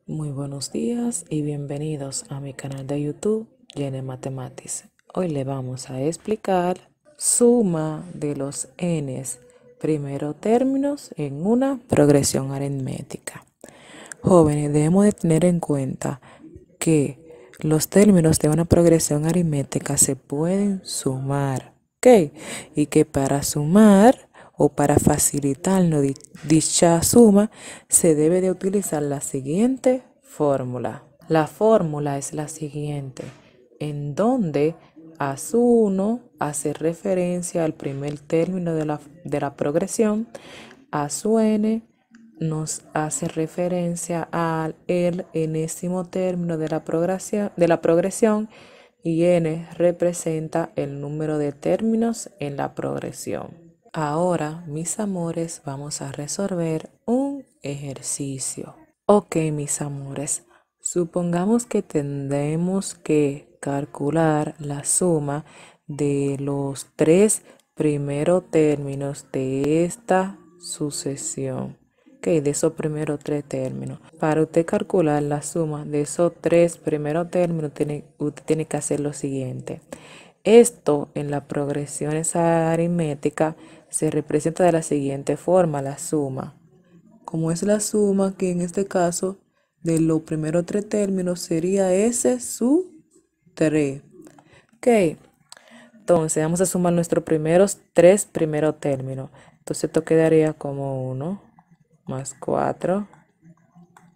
Muy buenos días y bienvenidos a mi canal de YouTube, Jenny Mathematics. Hoy le vamos a explicar suma de los n's primero términos en una progresión aritmética. Jóvenes, debemos de tener en cuenta que los términos de una progresión aritmética se pueden sumar, ¿ok? Y que para sumar o para facilitarnos dicha suma, se debe de utilizar la siguiente fórmula. La fórmula es la siguiente, en donde a su 1 hace referencia al primer término de la progresión, a su n nos hace referencia al el enésimo término de la progresión y n representa el número de términos en la progresión. Ahora, mis amores, vamos a resolver un ejercicio. Ok, mis amores, supongamos que tendremos que calcular la suma de los tres primeros términos de esta sucesión. Ok, de esos primeros tres términos. Para usted calcular la suma de esos tres primeros términos, usted tiene que hacer lo siguiente. Esto en las progresiones aritméticas se representa de la siguiente forma, la suma. Como es la suma, que en este caso de los primeros tres términos sería S su 3. Ok, entonces vamos a sumar nuestros tres primeros términos. Entonces esto quedaría como 1 más 4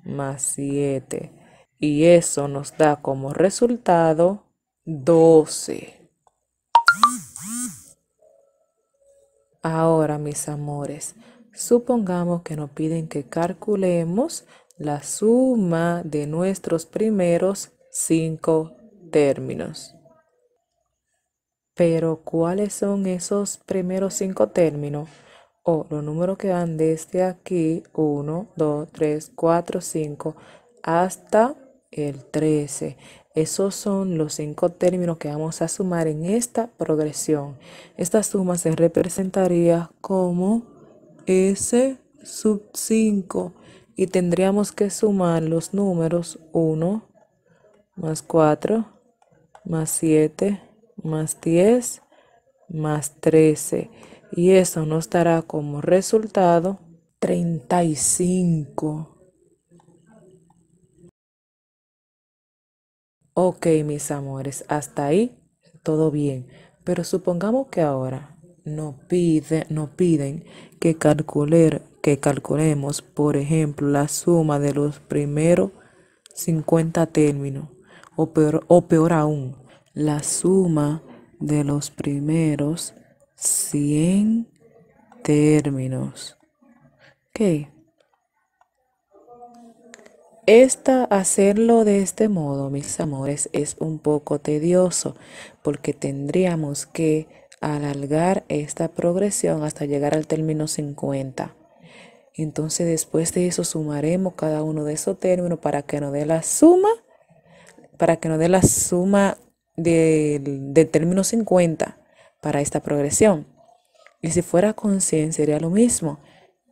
más 7. Y eso nos da como resultado 12. Ahora, mis amores, supongamos que nos piden que calculemos la suma de nuestros primeros 5 términos. Pero, ¿cuáles son esos primeros 5 términos? Los números que van desde aquí, 1, 2, 3, 4, 5, hasta el 13. Esos son los 5 términos que vamos a sumar en esta progresión. Esta suma se representaría como S sub 5 y tendríamos que sumar los números 1 más 4 más 7 más 10 más 13. Y eso nos dará como resultado 35. Ok, mis amores, hasta ahí todo bien. Pero supongamos que ahora nos piden que calculemos, por ejemplo, la suma de los primeros 50 términos. O peor aún, la suma de los primeros 100 términos. Ok. Hacerlo de este modo, mis amores, es un poco tedioso porque tendríamos que alargar esta progresión hasta llegar al término 50. Entonces, después de eso, sumaremos cada uno de esos términos para que nos dé la suma del término 50 para esta progresión. Y si fuera con 100 sería lo mismo.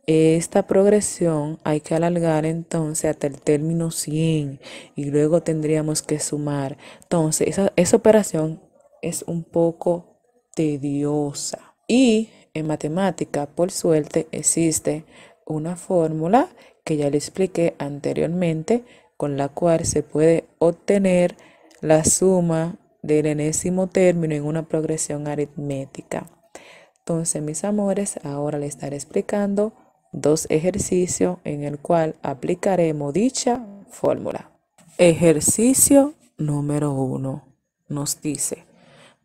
Esta progresión hay que alargar entonces hasta el término 100 y luego tendríamos que sumar. Entonces, esa operación es un poco tediosa. Y en matemática, por suerte, existe una fórmula que ya le expliqué anteriormente, con la cual se puede obtener la suma del enésimo término en una progresión aritmética. Entonces, mis amores, ahora les estaré explicando dos ejercicios en el cual aplicaremos dicha fórmula. Ejercicio número 1 nos dice,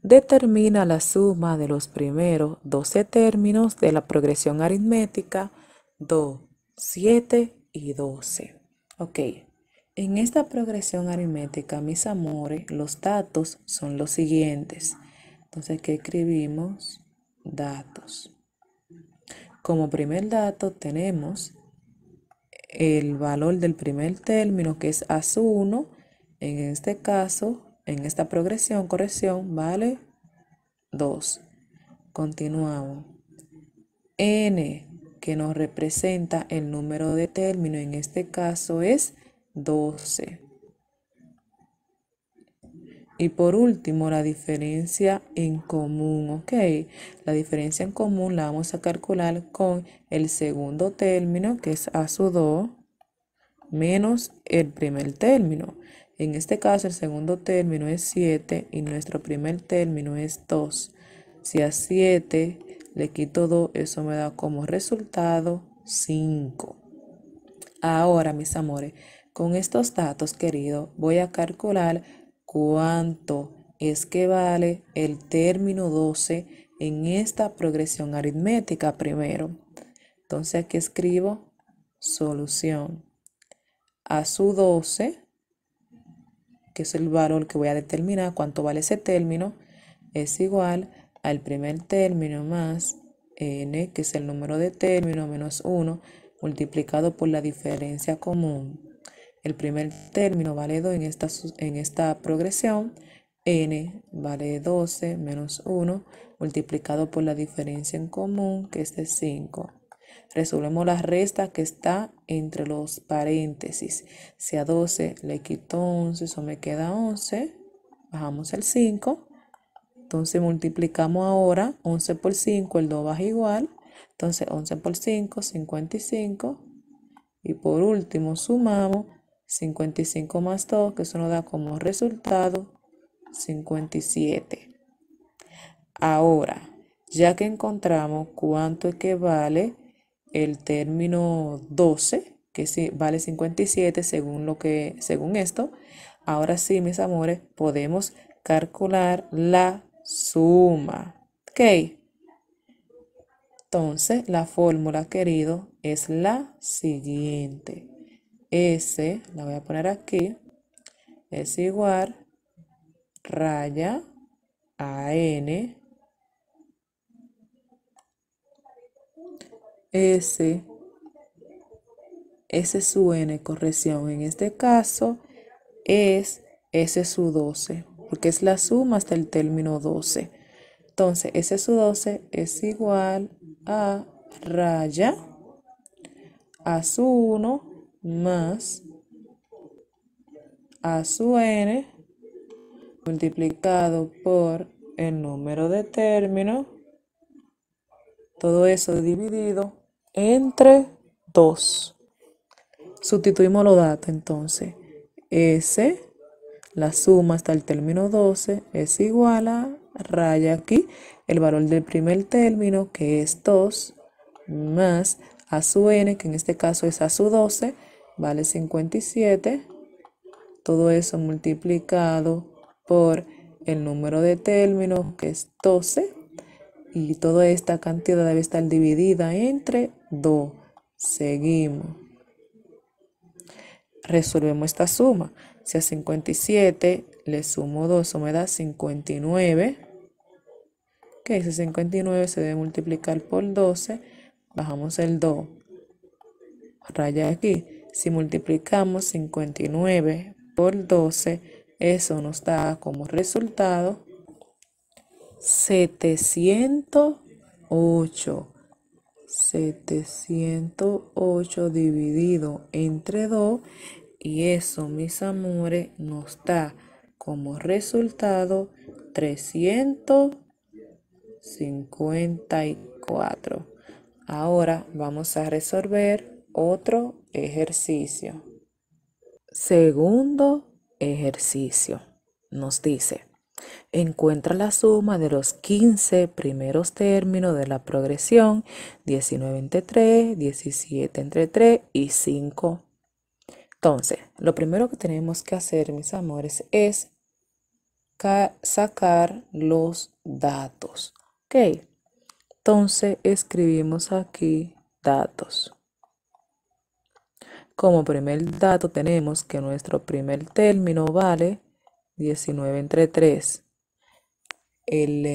determina la suma de los primeros 12 términos de la progresión aritmética 2, 7 y 12. Ok, en esta progresión aritmética, mis amores, los datos son los siguientes. Entonces, ¿qué escribimos? Datos. Como primer dato tenemos el valor del primer término, que es a su 1. En este caso, en esta corrección, vale 2. Continuamos. N, que nos representa el número de término, en este caso es 12. Y por último, la diferencia en común, ¿ok? La diferencia en común la vamos a calcular con el segundo término, que es a su 2, menos el primer término. En este caso, el segundo término es 7 y nuestro primer término es 2. Si a 7 le quito 2, eso me da como resultado 5. Ahora, mis amores, con estos datos, queridos, voy a calcular cuánto es que vale el término 12 en esta progresión aritmética primero. Entonces aquí escribo solución. A su 12, que es el valor que voy a determinar cuánto vale ese término, es igual al primer término más n, que es el número de términos, menos 1, multiplicado por la diferencia común. El primer término vale 2 en esta progresión. N vale 12 menos 1 multiplicado por la diferencia en común, que es de 5. Resolvemos la resta que está entre los paréntesis. Si a 12 le quito 11, eso me queda 11. Bajamos el 5. Entonces multiplicamos ahora 11 por 5, el 2 baja igual. Entonces 11 por 5, 55. Y por último sumamos 55 más 2, que eso nos da como resultado 57. Ahora, ya que encontramos cuánto equivale el término 12, que vale 57 según esto, ahora sí, mis amores, podemos calcular la suma. ¿Ok? Entonces, la fórmula, querido, es la siguiente. S, la voy a poner aquí, es igual raya a n S, S su n, corrección. En este caso es S su 12, porque es la suma hasta el término 12. Entonces, S su 12 es igual a raya a su 1 más a su n multiplicado por el número de términos. Todo eso dividido entre 2. Sustituimos los datos entonces. S, la suma hasta el término 12 es igual a raya aquí el valor del primer término, que es 2, más a su n, que en este caso es a su 12, vale 57. Todo eso multiplicado por el número de términos, que es 12. Y toda esta cantidad debe estar dividida entre 2. Seguimos. Resolvemos esta suma. Si a 57 le sumo 2, eso me da 59. Que ese 59 se debe multiplicar por 12. Bajamos el 2. Raya aquí. Si multiplicamos 59 por 12, eso nos da como resultado 708. 708 dividido entre 2, y eso, mis amores, nos da como resultado 354. Ahora vamos a resolver otro ejercicio. Segundo ejercicio. Nos dice: encuentra la suma de los 15 primeros términos de la progresión 19 entre 3, 17 entre 3 y 5. Entonces, lo primero que tenemos que hacer, mis amores, es sacar los datos. ¿Ok? Entonces, escribimos aquí datos. Como primer dato tenemos que nuestro primer término vale 19 entre 3. El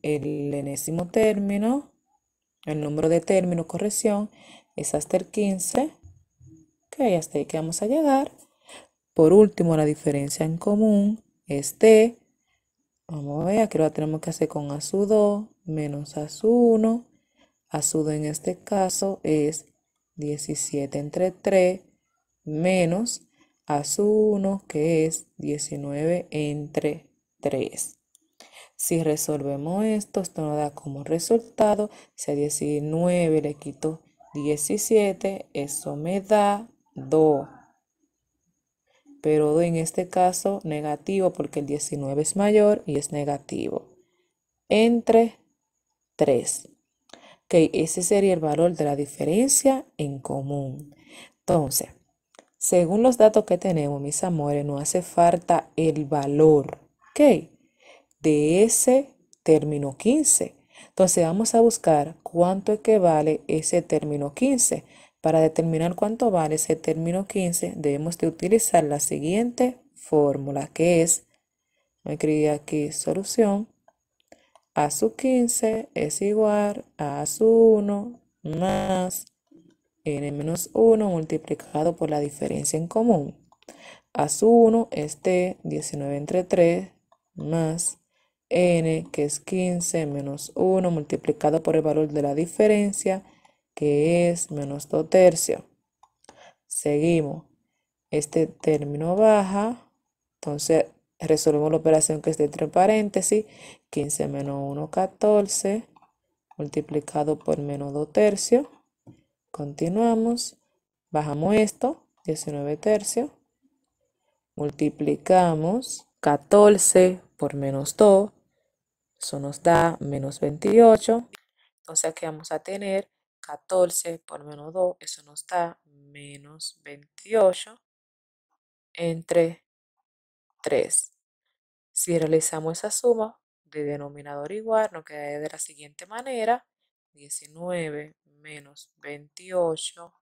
enésimo término, el número de término, corrección, es hasta el 15. Ok, hasta ahí que vamos a llegar. Por último, la diferencia en común es de, vamos a ver, aquí lo tenemos que hacer con a su 2 menos a su 1. A su 2 en este caso es 17 entre 3 menos a su 1, que es 19 entre 3. Si resolvemos esto nos da como resultado, si a 19 le quito 17, eso me da 2. Pero en este caso negativo porque el 19 es mayor y es negativo. Entre 3. Ok, ese sería el valor de la diferencia en común. Entonces, según los datos que tenemos, mis amores, nos hace falta el valor, ¿ok? De ese término 15. Entonces vamos a buscar cuánto equivale ese término 15. Para determinar cuánto vale ese término 15, debemos de utilizar la siguiente fórmula, que es, voy a escribir aquí solución, a su 15 es igual a su 1 más n menos 1 multiplicado por la diferencia en común. A su 1 es de 19 entre 3 más n, que es 15 menos 1 multiplicado por el valor de la diferencia, que es menos 2 tercios. Seguimos. Este término baja. Entonces resolvemos la operación que está entre paréntesis. 15 menos 1, 14 multiplicado por menos 2 tercios. Continuamos. Bajamos esto. 19 tercios. Multiplicamos 14 por menos 2. Eso nos da menos 28. Entonces aquí vamos a tener 14 por menos 2. Eso nos da menos 28 entre 3. Si realizamos esa suma de denominador igual, nos quedaría de la siguiente manera. 19 menos 28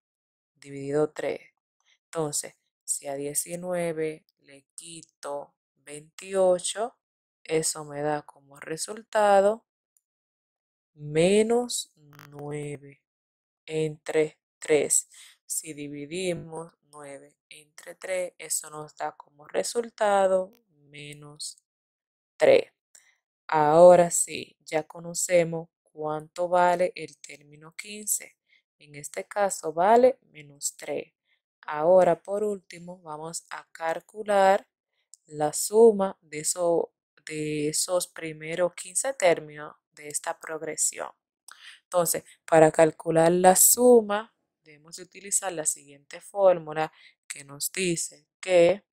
dividido 3. Entonces, si a 19 le quito 28, eso me da como resultado menos 9 entre 3. Si dividimos 9 entre 3, eso nos da como resultado menos 3. Ahora sí, ya conocemos cuánto vale el término 15. En este caso vale menos 3. Ahora, por último, vamos a calcular la suma de esos primeros 15 términos de esta progresión. Entonces, para calcular la suma, debemos de utilizar la siguiente fórmula que nos dice que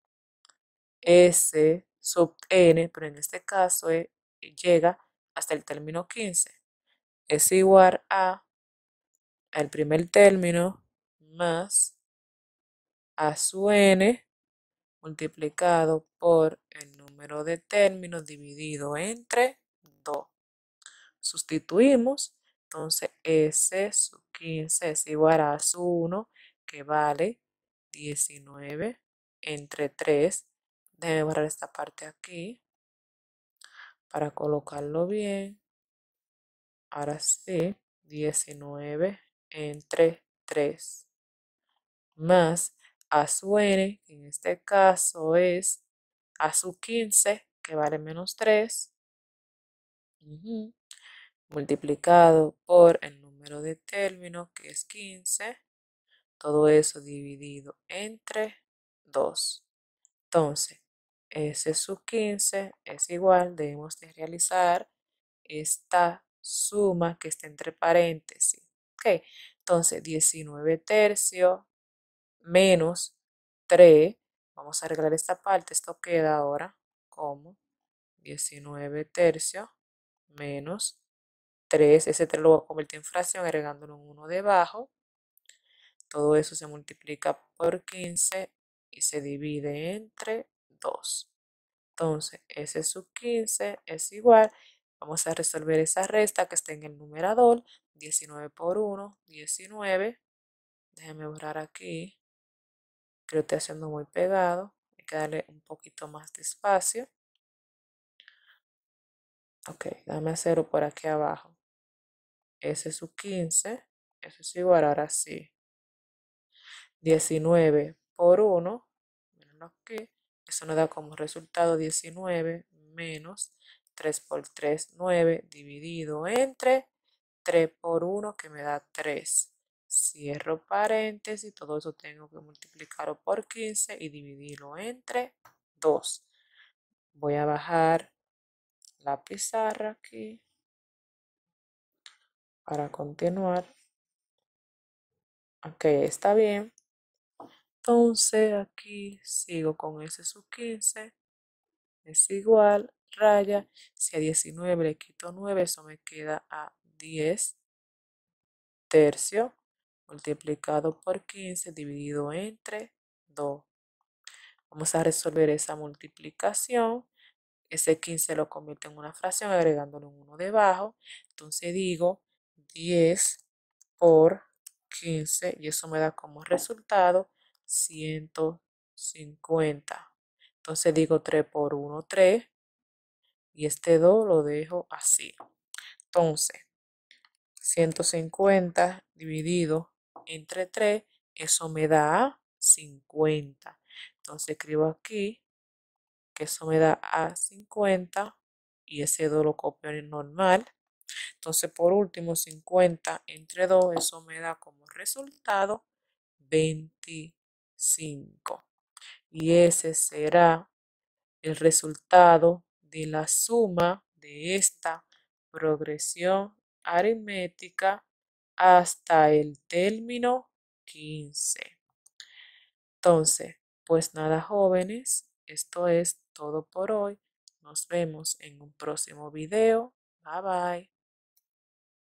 S sub n, pero en este caso llega hasta el término 15. Es igual a el primer término más a su n multiplicado por el número de términos dividido entre 2. Sustituimos, entonces S sub 15 es igual a su 1, que vale 19 entre 3. Déjame borrar esta parte aquí para colocarlo bien. Ahora sí, 19 entre 3 más a su n, que en este caso es a su 15, que vale menos 3, multiplicado por el número de términos, que es 15, todo eso dividido entre 2. Entonces, S sub 15 es igual, debemos de realizar esta suma que está entre paréntesis. Ok, entonces 19 tercios menos 3. Vamos a arreglar esta parte. Esto queda ahora como 19 tercios menos 3. Ese 3 lo voy a convertir en fracción agregándole un 1 debajo. Todo eso se multiplica por 15 y se divide entre 2. Entonces, S sub 15 es igual. Vamos a resolver esa resta que está en el numerador. 19 por 1, 19. Déjenme borrar aquí, que lo estoy haciendo muy pegado. Hay que darle un poquito más de espacio. Ok, déjame hacerlo por aquí abajo. S sub 15, eso es igual, ahora sí. 19 por 1, mírenlo aquí. Eso nos da como resultado 19 menos 3 por 3, 9, dividido entre 3 por 1, que me da 3. cierro paréntesis, todo eso tengo que multiplicarlo por 15 y dividirlo entre 2. Voy a bajar la pizarra aquí para continuar. Ok, está bien. Entonces aquí sigo con ese sub 15. Es igual, raya. Si a 19 le quito 9, eso me queda a 10 tercios multiplicado por 15 dividido entre 2. Vamos a resolver esa multiplicación. Ese 15 lo convierte en una fracción agregándole un 1 debajo. Entonces digo 10 por 15 y eso me da como resultado 150. Entonces digo 3 por 1, 3 y este 2 lo dejo así. Entonces 150 dividido entre 3, eso me da 50. Entonces escribo aquí que eso me da a 50 y ese 2 lo copio en el normal. Entonces por último 50 entre 2, eso me da como resultado 25. Y ese será el resultado de la suma de esta progresión aritmética hasta el término 15. Entonces, pues nada, jóvenes, esto es todo por hoy. Nos vemos en un próximo video. Bye bye.